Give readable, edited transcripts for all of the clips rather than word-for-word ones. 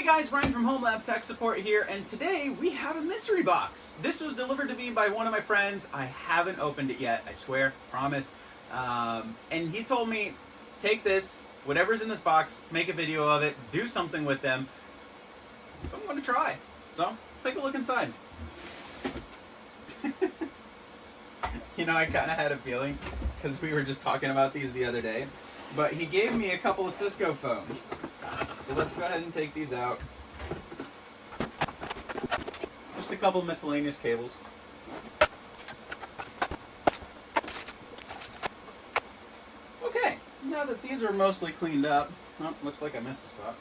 Hey guys, Brian from Home Lab Tech Support here, and today we have a mystery box. This was delivered to me by one of my friends. I haven't opened it yet, I swear, promise. And he told me, take this, whatever's in this box, make a video of it, do something with them. So I'm going to try. So, let's take a look inside. You know, I kind of had a feeling, because we were just talking about these the other day. But he gave me a couple of Cisco phones. So let's go ahead and take these out. Just a couple miscellaneous cables. Okay, now that these are mostly cleaned up, oh, looks like I missed a spot.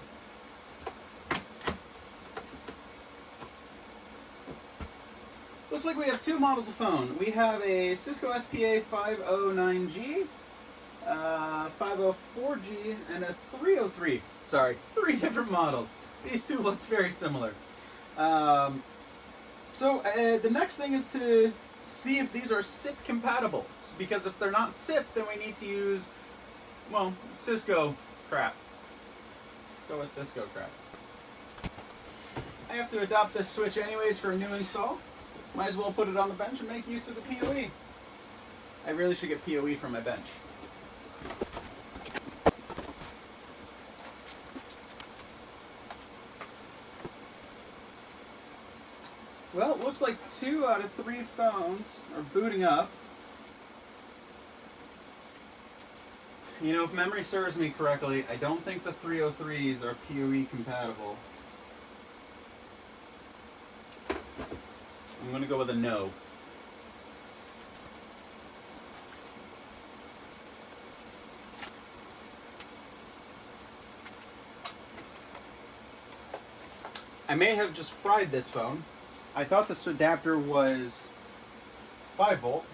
Looks like we have two models of phone. We have a Cisco SPA 509G, 504G, and a 303. Sorry, three different models. These two look very similar. The next thing is to see if these are SIP compatible. Because if they're not SIP, then we need to use, well, Cisco crap. Let's go with Cisco crap. I have to adopt this switch anyways for a new install. Might as well put it on the bench and make use of the PoE. I really should get PoE from my bench. Well, it looks like 2 out of 3 phones are booting up. You know, if memory serves me correctly, I don't think the 303s are PoE compatible. I'm going to go with a no. I may have just fried this phone. I thought this adapter was 5 volt.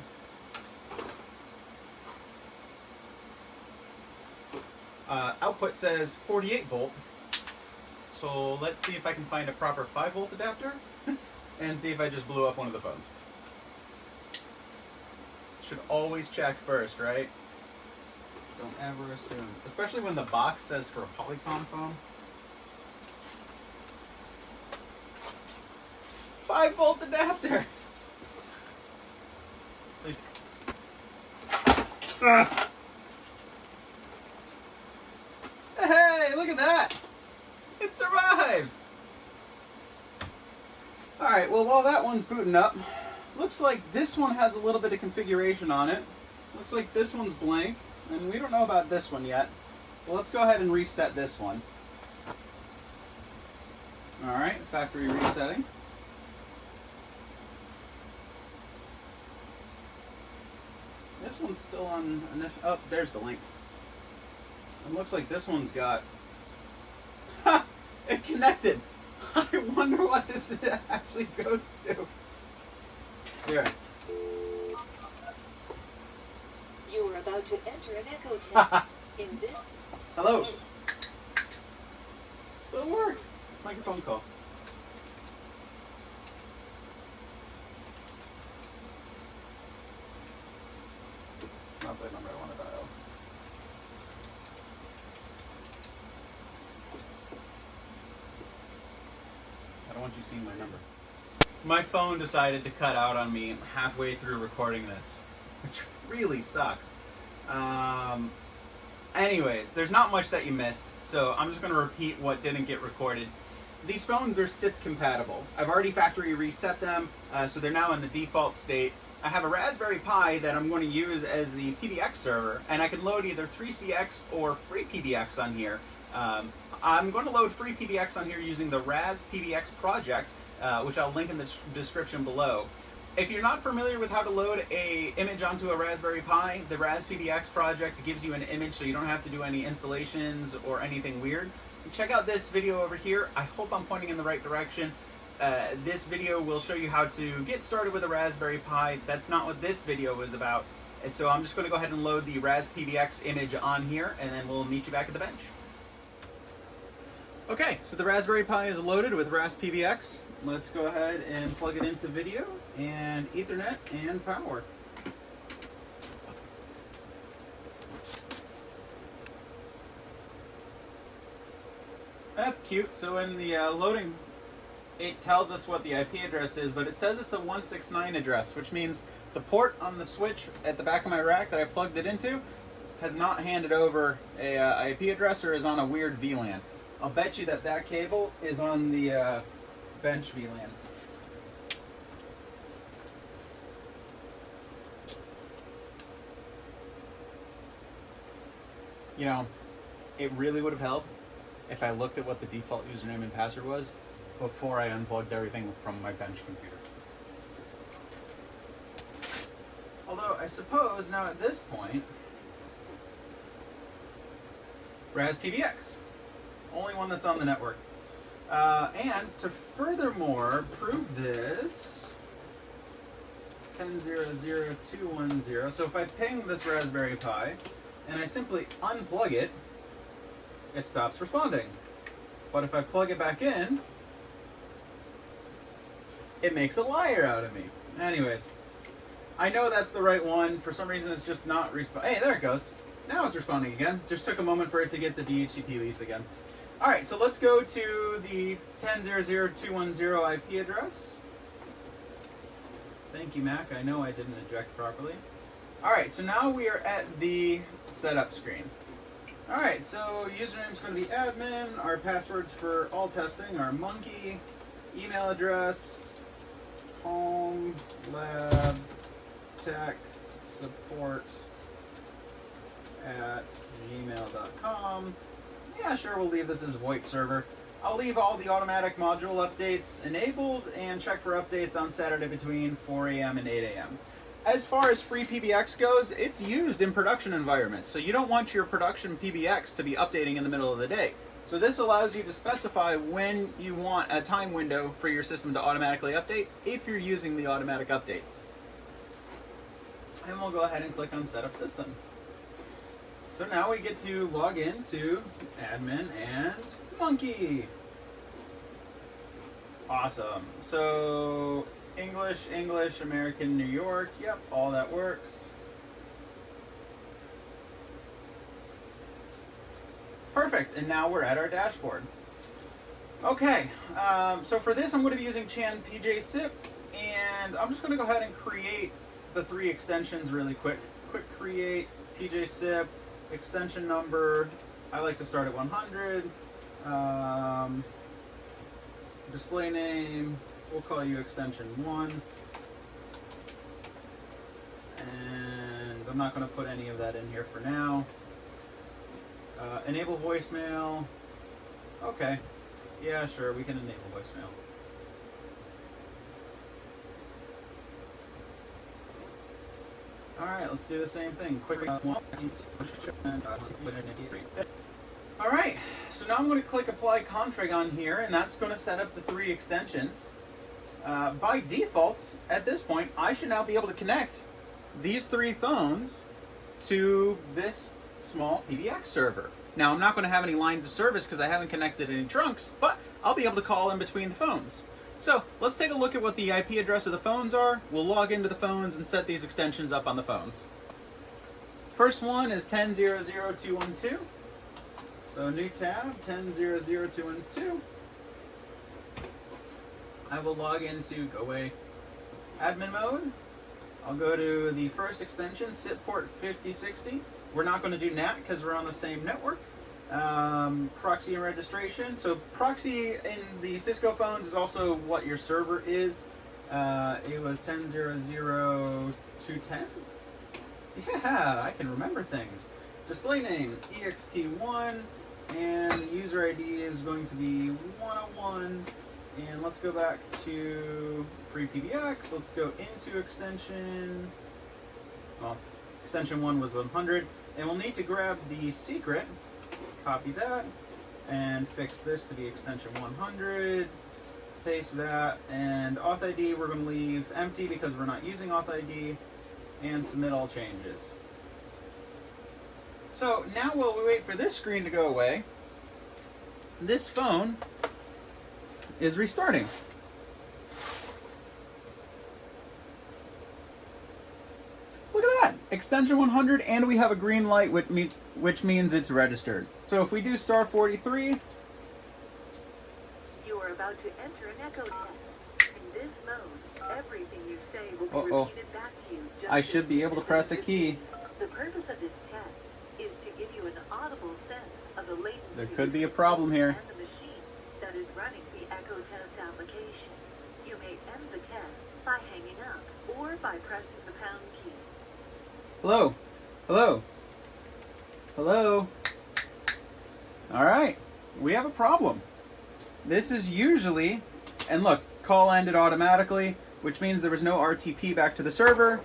Output says 48 volt. So let's see if I can find a proper 5 volt adapter and see if I just blew up one of the phones. Should always check first, right? Don't ever assume. Especially when the box says for a Polycom phone. 5 volt adapter! Hey, look at that! It survives! Alright, well, while that one's booting up, looks like this one has a little bit of configuration on it. Looks like this one's blank, and we don't know about this one yet. Well, let's go ahead and reset this one. Alright, factory resetting. This one's still on initial. Oh, there's the link. It looks like this one's got. Ha! It connected! I wonder what this actually goes to. Here. You are about to enter an echo test. In this. Hello. Still works. Let's make a phone call. Not the number I want to dial. I don't want you seeing my number. My phone decided to cut out on me halfway through recording this, which really sucks. Anyways, there's not much that you missed, so I'm just going to repeat what didn't get recorded. These phones are SIP compatible. I've already factory reset them, so they're now in the default state. I have a Raspberry Pi that I'm going to use as the PBX server, and I can load either Three-CX or freepbx on here. I'm going to load freepbx on here using the raspbx project, which I'll link in the description below. If you're not familiar with how to load an image onto a Raspberry Pi, the raspbx project gives you an image so you don't have to do any installations or anything weird. Check out this video over here. I hope I'm pointing in the right direction. This video will show you how to get started with a Raspberry Pi. That's not what this video is about. And so I'm just going to go ahead and load the raspbx image on here, and then we'll meet you back at the bench. Okay, so the Raspberry Pi is loaded with raspbx. Let's go ahead and plug it into video and Ethernet and power. That's cute. So in the loading, it tells us what the IP address is, but it says it's a 169 address, which means the port on the switch at the back of my rack that I plugged it into has not handed over a IP address or is on a weird VLAN. I'll bet you that that cable is on the bench VLAN. You know, it really would have helped if I looked at what the default username and password was before I unplugged everything from my bench computer. Although I suppose now at this point, raspbx, only one that's on the network. And to furthermore prove this, 10.0.0.2.1.0. So if I ping this Raspberry Pi and I simply unplug it, it stops responding. But if I plug it back in, it makes a liar out of me. Anyways, I know that's the right one. For some reason, it's just not responding. Hey, there it goes. Now it's responding again. Just took a moment for it to get the DHCP lease again. All right, so let's go to the 10.0.0.2.1.0 IP address. Thank you, Mac. I know I didn't eject properly. All right, so now we are at the setup screen. All right, so username is going to be admin. Our passwords for all testing are monkey, email address, home lab tech support at gmail.com. Yeah, sure, we'll leave this as VoIP server. I'll leave all the automatic module updates enabled and check for updates on Saturday between 4 a.m. and 8 a.m. As far as freepbx goes, it's used in production environments, so you don't want your production PBX to be updating in the middle of the day. So this allows you to specify when you want a time window for your system to automatically update if you're using the automatic updates. And we'll go ahead and click on Setup System. So now we get to log into admin and monkey. Awesome. So English, American, New York. Yep, all that works. Perfect, and now we're at our dashboard. Okay, so for this I'm going to be using Chan PJ SIP, and I'm just going to go ahead and create the 3 extensions really quick. Quick create PJ SIP, extension number, I like to start at 100. Display name, we'll call you extension 1. And I'm not going to put any of that in here for now. Enable voicemail. Okay. Yeah, sure, we can enable voicemail. Alright, let's do the same thing. Quick. Alright, so now I'm going to click Apply Config on here, and that's going to set up the 3 extensions. By default, at this point, I should now be able to connect these 3 phones to this small PBX server. Now, I'm not going to have any lines of service because I haven't connected any trunks, but I'll be able to call in between the phones. So let's take a look at what the IP address of the phones are. We'll log into the phones and set these extensions up on the phones. First one is 10.0.0.2.1.2. So new tab, 10.0.0.2.1.2. I will log into, go away, admin mode. I'll go to the first extension, SIP port 5060. We're not going to do NAT because we're on the same network. Proxy and registration. So proxy in the Cisco phones is also what your server is. It was 10.0.0.2.10. Yeah, I can remember things. Display name, ext1, and the user ID is going to be 101. And let's go back to freepbx. Let's go into extension. Well, extension 1 was 100. And we'll need to grab the secret, copy that, and fix this to be extension 100. Paste that, and auth ID we're going to leave empty because we're not using auth ID, and submit all changes. So now while we wait for this screen to go away, this phone is restarting. Look at that, extension 100, and we have a green light which means it's registered. So if we do star 43, are about to enter an echo test. In this mode, everything you say will be repeated back to you. I should be able to press a key. The purpose of this test is to give you an audible sense of the latency. There could be a problem here. And the machine that is running the echo test application. You may end the test by hanging up or by pressing the pound key. Hello? Hello? Hello? All right, we have a problem. This is usually, and look, call ended automatically, which means there was no RTP back to the server.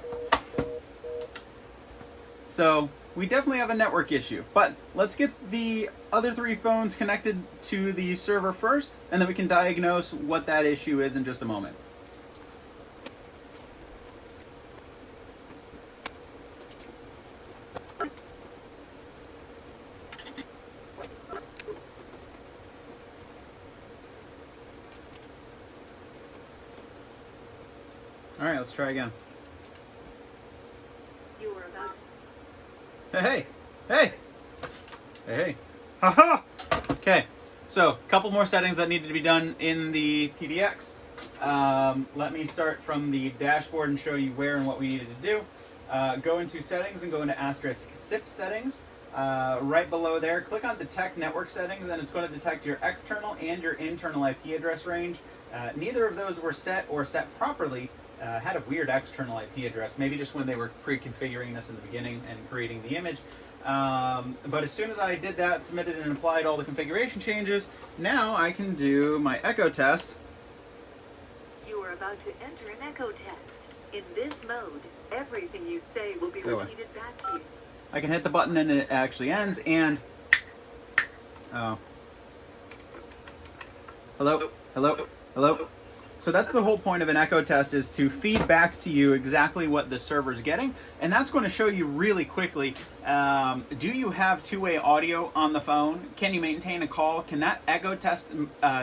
So we definitely have a network issue, but let's get the other 3 phones connected to the server first, and then we can diagnose what that issue is in just a moment. All right, let's try again. You are about Hey, hey, hey, hey, haha. Okay, so a couple more settings that needed to be done in the PBX. Let me start from the dashboard and show you where and what we needed to do. Go into settings and go into *SIP settings. Right below there, click on detect network settings, and it's going to detect your external and your internal IP address range. Neither of those were set or set properly. Had a weird external IP address, maybe just when they were pre-configuring this in the beginning and creating the image. But as soon as I did that, submitted and applied all the configuration changes, now I can do my echo test. You are about to enter an echo test. In this mode, everything you say will be repeated back to you. I can hit the button and it actually ends, and oh, hello, hello, hello. So that's the whole point of an echo test, is to feed back to you exactly what the server's getting, and that's going to show you really quickly, do you have two-way audio on the phone? Can you maintain a call? Can that echo test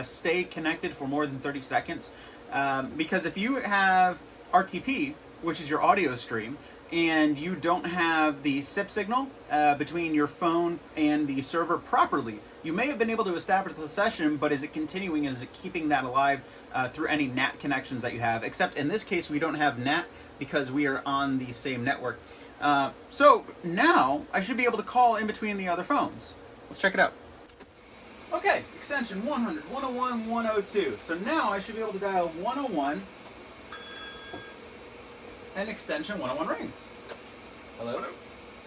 stay connected for more than 30 seconds? Because if you have RTP, which is your audio stream, and you don't have the SIP signal between your phone and the server properly, you may have been able to establish the session, but is it continuing? Is it keeping that alive through any NAT connections that you have? Except in this case, we don't have NAT because we are on the same network. So now I should be able to call in between the other phones. Let's check it out. Okay, extension 100, 101, 102. So now I should be able to dial 101 and extension 101 rings. Hello?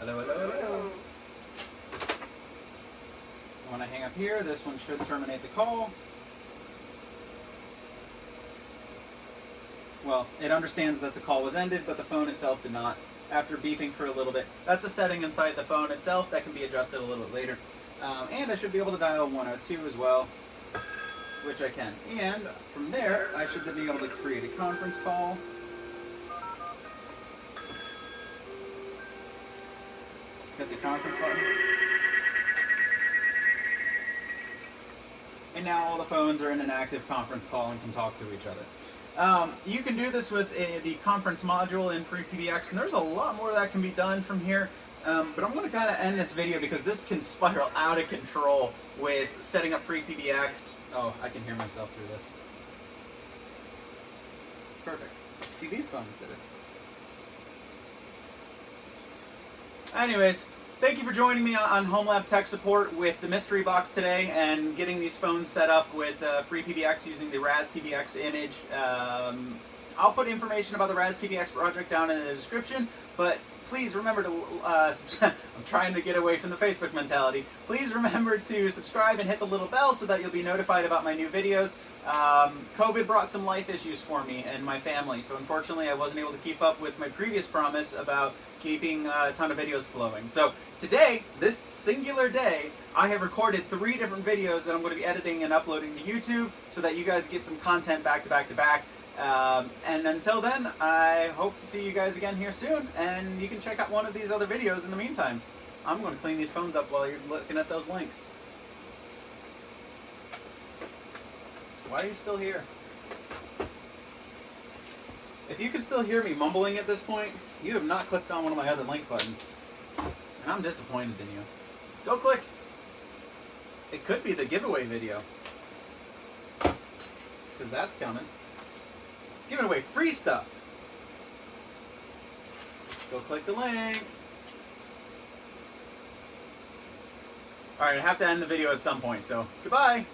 Hello, hello, hello. When I hang up here, this one should terminate the call. Well, it understands that the call was ended, but the phone itself did not, after beeping for a little bit. That's a setting inside the phone itself that can be adjusted a little bit later. And I should be able to dial 102 as well, which I can. And from there, I should then be able to create a conference call. Hit the conference button. And now all the phones are in an active conference call and can talk to each other. You can do this with the conference module in freepbx, and there's a lot more that can be done from here. But I'm going to kind of end this video because this can spiral out of control with setting up freepbx. Oh, I can hear myself through this. Perfect. See, these phones did it. Anyways, thank you for joining me on Home Lab Tech Support with the mystery box today and getting these phones set up with freepbx using the raspbx image. I'll put information about the raspbx project down in the description, but please remember to, I'm trying to get away from the Facebook mentality. Please remember to subscribe and hit the little bell so that you'll be notified about my new videos. COVID brought some life issues for me and my family, so unfortunately I wasn't able to keep up with my previous promise about keeping a ton of videos flowing. So today, this singular day, I have recorded 3 different videos that I'm going to be editing and uploading to YouTube so that you guys get some content back to back to back. And until then, I hope to see you guys again here soon, and you can check out one of these other videos in the meantime. I'm going to clean these phones up while you're looking at those links. Why are you still here? If you can still hear me mumbling at this point, you have not clicked on one of my other link buttons. And I'm disappointed in you. Go click. It could be the giveaway video. because that's coming. Giving away free stuff. Go click the link. All right, I have to end the video at some point, so goodbye.